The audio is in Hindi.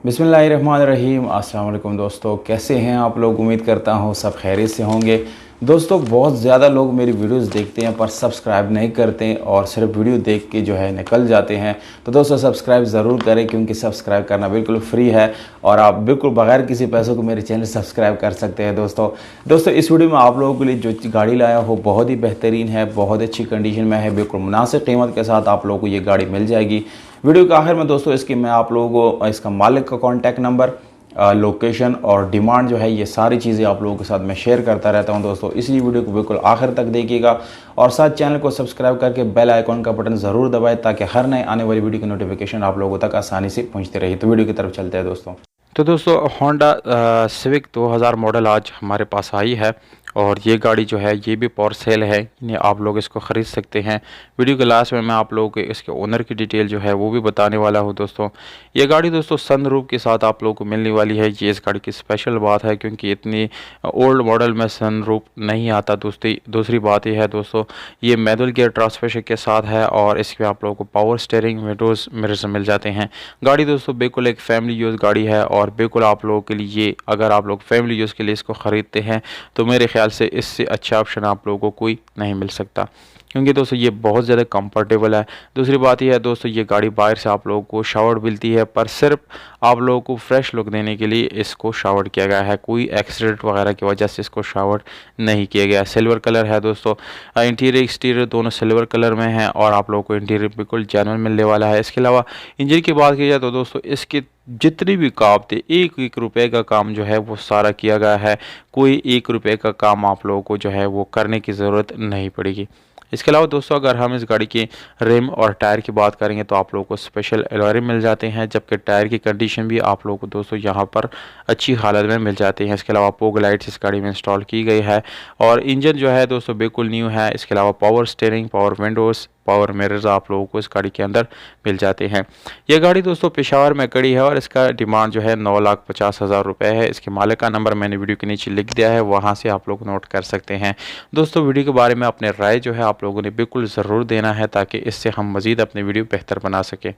बिस्मिल्लाहिर्रहमानिर्रहीम। अस्सलाम वालेकुम दोस्तों, कैसे हैं आप लोग। उम्मीद करता हूँ सब खैरियत से होंगे। दोस्तों, बहुत ज़्यादा लोग मेरी वीडियोस देखते हैं पर सब्सक्राइब नहीं करते और सिर्फ वीडियो देख के जो है निकल जाते हैं। तो दोस्तों, सब्सक्राइब ज़रूर करें क्योंकि सब्सक्राइब करना बिल्कुल फ्री है और आप बिल्कुल बगैर किसी पैसों को मेरे चैनल सब्सक्राइब कर सकते हैं। दोस्तों इस वीडियो में आप लोगों के लिए जो गाड़ी लाया हो बहुत ही बेहतरीन है, बहुत अच्छी कंडीशन में है, बिल्कुल मुनासिब कीमत के साथ आप लोगों को ये गाड़ी मिल जाएगी। वीडियो के आखिर में दोस्तों इसकी मैं आप लोगों को इसका मालिक का कॉन्टैक्ट नंबर, लोकेशन और डिमांड जो है ये सारी चीज़ें आप लोगों के साथ मैं शेयर करता रहता हूं। दोस्तों इसलिए वीडियो को बिल्कुल आखिर तक देखिएगा और साथ चैनल को सब्सक्राइब करके बेल आइकॉन का बटन ज़रूर दबाएं ताकि हर नए आने वाली वीडियो की नोटिफिकेशन आप लोगों तक आसानी से पहुंचती रही। तो वीडियो की तरफ चलते हैं दोस्तों। तो दोस्तों होंडा सिविक 2000 मॉडल आज हमारे पास आई है और ये गाड़ी जो है ये भी फॉर सेल है, यानी आप लोग इसको ख़रीद सकते हैं। वीडियो के लास्ट में मैं आप लोगों को इसके ओनर की डिटेल जो है वो भी बताने वाला हूँ। दोस्तों ये गाड़ी दोस्तों सनरूफ के साथ आप लोगों को मिलने वाली है। ये इस गाड़ी की स्पेशल बात है क्योंकि इतनी ओल्ड मॉडल में सनरूफ नहीं आता। दूसरी बात यह है दोस्तों, ये मैनुअल गियर ट्रांसमिशन के साथ है और इसमें आप लोगों को पावर स्टीयरिंग, विंडोज़ मिरर्स मिल जाते हैं। गाड़ी दोस्तों बिल्कुल एक फैमिली यूज़ गाड़ी है और बिल्कुल आप लोगों के लिए ये, अगर आप लोग फैमिली यूज़ के लिए इसको ख़रीदते हैं तो मेरे ख्याल से इससे अच्छा ऑप्शन आप लोगों को कोई नहीं मिल सकता क्योंकि दोस्तों ये बहुत ज़्यादा कंफर्टेबल है। दूसरी बात यह है दोस्तों, ये गाड़ी बाहर से आप लोगों को शावर मिलती है पर सिर्फ आप लोगों को फ्रेश लुक देने के लिए इसको शावर किया गया है। कोई एक्सीडेंट वगैरह की वजह से इसको शावर नहीं किया गया। सिल्वर कलर है दोस्तों, इंटीरियर एक्सटीरियर दोनों सिल्वर कलर में है और आप लोगों को इंटीरियर बिल्कुल जेन्युइन मिलने वाला है। इसके अलावा इंजन की बात की जाए तो दोस्तों इसकी जितनी भी काम थे, एक एक रुपए का काम जो है वो सारा किया गया है। कोई एक रुपए का काम आप लोगों को जो है वो करने की ज़रूरत नहीं पड़ेगी। इसके अलावा दोस्तों अगर हम इस गाड़ी के रिम और टायर की बात करेंगे तो आप लोगों को स्पेशल अलॉय रिम मिल जाते हैं, जबकि टायर की कंडीशन भी आप लोगों को दोस्तों यहाँ पर अच्छी हालत में मिल जाती हैं। इसके अलावा पोग लाइट्स इस गाड़ी में इंस्टॉल की गई है और इंजन जो है दोस्तों बिल्कुल न्यू है। इसके अलावा power steering, power Windows, power mirrors आप लोगों को इस गाड़ी के अंदर मिल जाते हैं। यह गाड़ी दोस्तों पेशावर में खड़ी है और इसका डिमांड जो है 9,50,000 रुपये है। इसके मालिक का नंबर मैंने वीडियो के नीचे लिख दिया है, वहां से आप लोग नोट कर सकते हैं। दोस्तों वीडियो के बारे में अपने राय जो है आप लोगों ने बिल्कुल ज़रूर देना है ताकि इससे हम मज़ीद अपनी वीडियो बेहतर बना सकें।